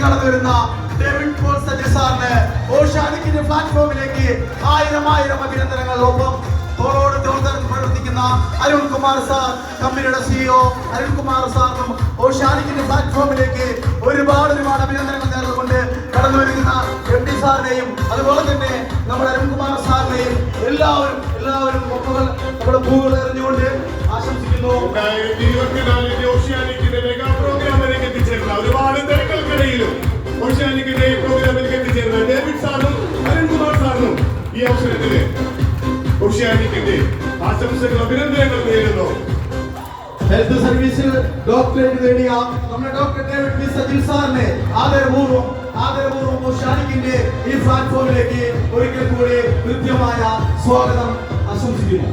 കടന്നു വരുന്ന David Paul Saji സാറിന് ഓഷ്യാനിക്കിന്റെ പ്ലാറ്റ്ഫോമിലേക്ക് ആയിരം അഭിനന്ദനങ്ങൾ. ഒപ്പം തോളോട് തോൾ പ്രവർത്തിക്കുന്ന അരുൺകുമാർ സാർ, കമ്പനിയുടെ CEO അരുൺകുമാർ സാറിനും ഓഷ്യാനിക്കിന്റെ പ്ലാറ്റ്ഫോമിലേക്ക് ഒരുപാട് അഭിനന്ദനങ്ങൾ നേർന്നുകൊണ്ട് കടന്നു വരുന്ന MD സാറിനെയും അതുപോലെ തന്നെ നമ്മുടെ അരുൺകുമാർ സാറിനെയും എല്ലാവരും ഒപ്പുകൾ നമ്മുടെ പൂവുകൾ എറിഞ്ഞുകൊണ്ട് ആശംസിക്കുന്നു. ഒരുപാട് തിരക്കൾക്കിടയിലും ഓഷ്യാനിക്കിന്റെ പ്രോഗ്രാമിലേക്ക് എത്തിച്ചേർന്ന ഡേവിഡ് സാറിനും അരുൺകുമാർ സാറിനും ഈ അവസരത്തില് ഓഷ്യാനിക്കിന്റെ ആശംസകൾ അഭിനന്ദനങ്ങൾ നേരുന്നു. ഹെൽത്ത് സർവീസിൽ ഡോക്ടറേറ്റ് നേടിയ നമ്മുടെ ഡോക്ടർ ഡേവിഡ് പി സജിൽ സാറിനെ ആദരപൂർവ്വം ഓഷ്യാനിക്കിന്റെ ഈ പ്ലാറ്റ്ഫോമിലേക്ക് ഒരിക്കൽ കൂടി കൃത്യമായ സ്വാഗതം ആശംസിക്കുന്നു.